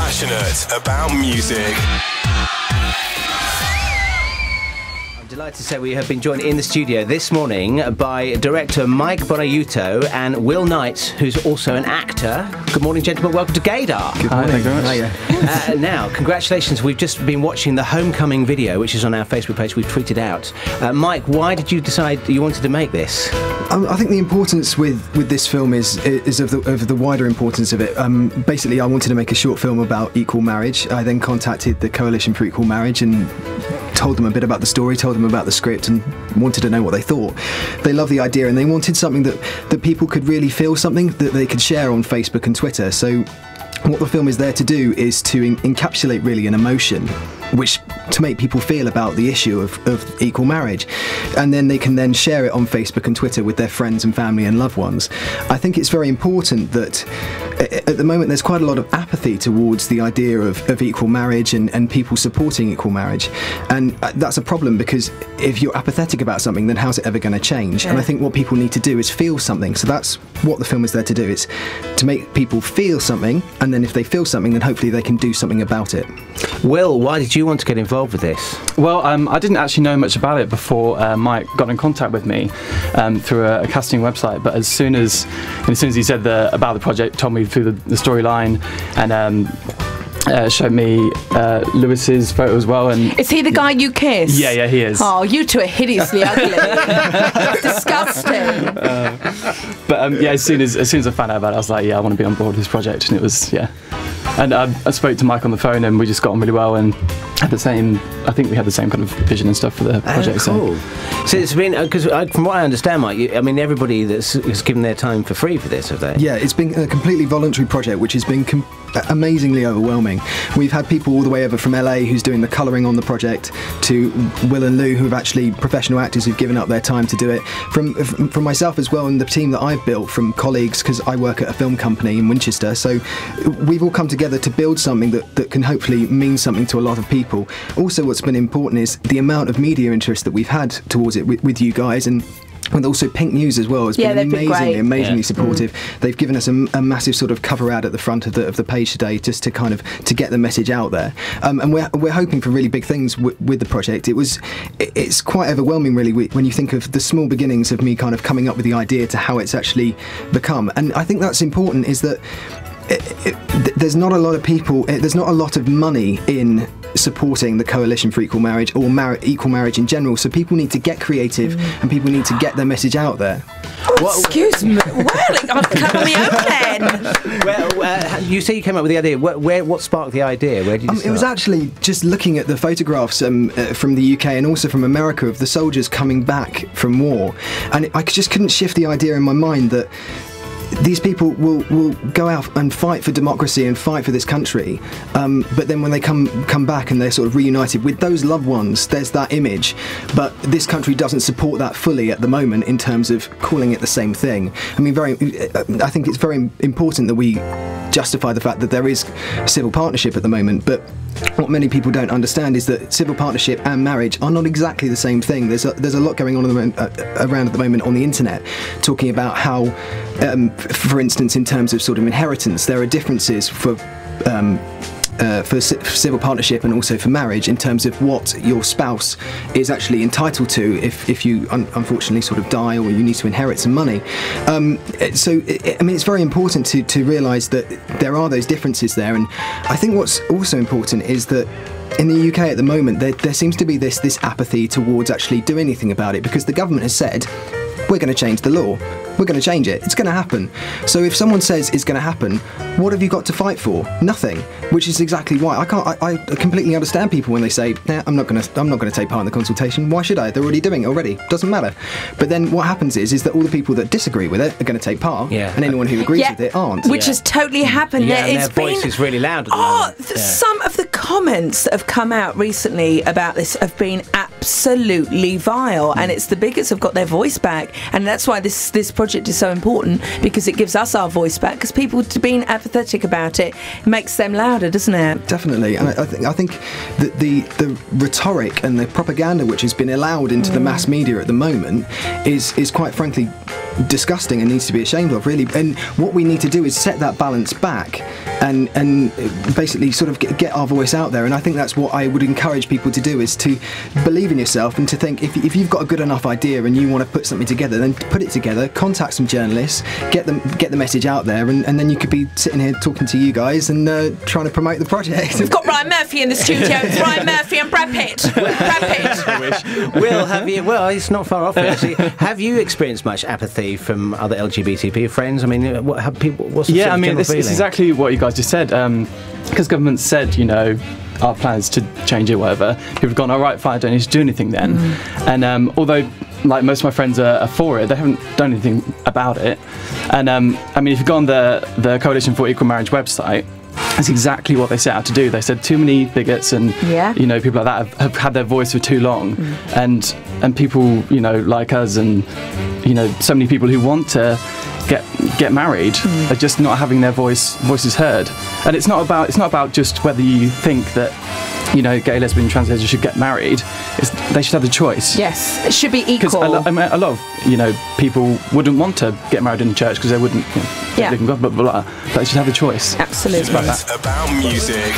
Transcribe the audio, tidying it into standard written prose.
Passionate about music. Delighted to say we have been joined in the studio this morning by director Mike Buonaiuto and Will Knight, who's also an actor. Good morning, gentlemen. Welcome to Gaydar. Good morning. Thank you very much. Now, congratulations. We've just been watching the Homecoming video, which is on our Facebook page. We've tweeted out. Mike, why did you decide you wanted to make this? I think the importance with this film is of the wider importance of it. Basically, I wanted to make a short film about equal marriage. I then contacted the Coalition for Equal Marriage and told them a bit about the story, told them about the script, and wanted to know what they thought. They loved the idea, and they wanted something that people could really feel, something that they could share on Facebook and Twitter. So what the film is there to do is to encapsulate really an emotion, which to make people feel about the issue of equal marriage, and then they can then share it on Facebook and Twitter with their friends and family and loved ones. I think it's very important that at the moment there's quite a lot of apathy towards the idea of equal marriage and people supporting equal marriage, and that's a problem, because if you're apathetic about something, then how's it ever going to change? And I think what people need to do is feel something. So that's what the film is there to do. It's to make people feel something, and then if they feel something, then hopefully they can do something about it. Will, why did you want to get involved with this? Well, I didn't actually know much about it before Mike got in contact with me through a casting website. But as soon as he said about the project, told me through the storyline, and showed me Lewis's photo as well. And is he the guy you kiss? Yeah, he is. Oh, you two are hideously ugly. Disgusting. But as soon as I found out about it, I was like, yeah, I want to be on board with this project, and it was, yeah. And I spoke to Mike on the phone, and we just got on really well, and had the same. I think we had the same kind of vision and stuff for the project. Cool. So it's been, because from what I understand, Mike, everybody has given their time for free for this, have they? Yeah, it's been a completely voluntary project, which has been amazingly overwhelming. We've had people all the way over from LA who's doing the colouring on the project, to Will and Lou, who have actually professional actors who've given up their time to do it. From myself as well, and the team that I've built, from colleagues, because I work at a film company in Winchester. So we've all come together to build something that can hopefully mean something to a lot of people. Also, what's been important is the amount of media interest that we've had towards it with you guys, and also Pink News as well has been amazingly supportive. They've given us a massive sort of cover ad at the front of the page today, just to kind of to get the message out there. And we're hoping for really big things with the project. It's quite overwhelming really when you think of the small beginnings of me kind of coming up with the idea to how it's actually become. And I think that's important, is that there's not a lot of people, there's not a lot of money in supporting the Coalition for Equal Marriage or equal marriage in general, so people need to get creative and people need to get their message out there. Excuse me. Well, I've come on my own then. Well, you say you came up with the idea. What sparked the idea? Where did you start? It was actually just looking at the photographs from the UK and also from America of the soldiers coming back from war, and I just couldn't shift the idea in my mind that these people will go out and fight for democracy and fight for this country, but then when they come back and they're sort of reunited with those loved ones, there's that image, but this country doesn't support that fully at the moment in terms of calling it the same thing. I mean, I think it's very important that we justify the fact that there is civil partnership at the moment, but what many people don't understand is that civil partnership and marriage are not exactly the same thing. There's a lot going on around at the moment on the internet, talking about how, for instance, in terms of sort of inheritance, there are differences for civil partnership and also for marriage in terms of what your spouse is actually entitled to if you unfortunately sort of die or you need to inherit some money. I mean, it's very important to realise that there are those differences there, and I think what's also important is that in the UK at the moment there seems to be this apathy towards actually doing anything about it, because the government has said, we're going to change the law. We're going to change it. It's going to happen. So if someone says it's going to happen, what have you got to fight for? Nothing. Which is exactly why I completely understand people when they say, nah, I'm not going to take part in the consultation. Why should I? They're already doing it already. Doesn't matter. But then what happens is that all the people that disagree with it are going to take part, and anyone who agrees with it aren't. Which has totally happened. Yeah, and their voice is really loud. Some of the comments that have come out recently about this have been absolutely vile, and it's the bigots have got their voice back, and that's why this project is so important, because it gives us our voice back, because people being apathetic about it makes them louder, doesn't it? Definitely. And I think that the rhetoric and the propaganda which has been allowed into the mass media at the moment is quite frankly disgusting and needs to be ashamed of, really. And what we need to do is set that balance back and basically sort of get our voice out there. And I think that's what I would encourage people to do, is to believe in yourself and to think if you've got a good enough idea and you want to put something together, then put it together, contact some journalists, get the message out there, and then you could be sitting here talking to you guys and trying to promote the project. We've got Ryan Murphy in the studio. It's Ryan Murphy and Brad Pitt. I wish. Will, have you? Well, it's not far off actually. Have you experienced much apathy from other LGBTQ friends? I mean, what have people? What's the I mean, it's exactly what you guys just said. Because government said, our plans to change it, whatever. People have gone, all right, fine, I don't need to do anything then. And although, like, most of my friends are for it, they haven't done anything about it. And I mean, if you go on the Coalition for Equal Marriage website, that's exactly what they set out to do. They said too many bigots and people like that have had their voice for too long, and people like us and so many people who want to get married are just not having their voices heard. And it's not about just whether you think that gay, lesbian, transgender should get married. They should have the choice. Yes, it should be equal. Because a lot of people wouldn't want to get married in church because they wouldn't believe in God, but they should have the choice. Absolutely. It's about music.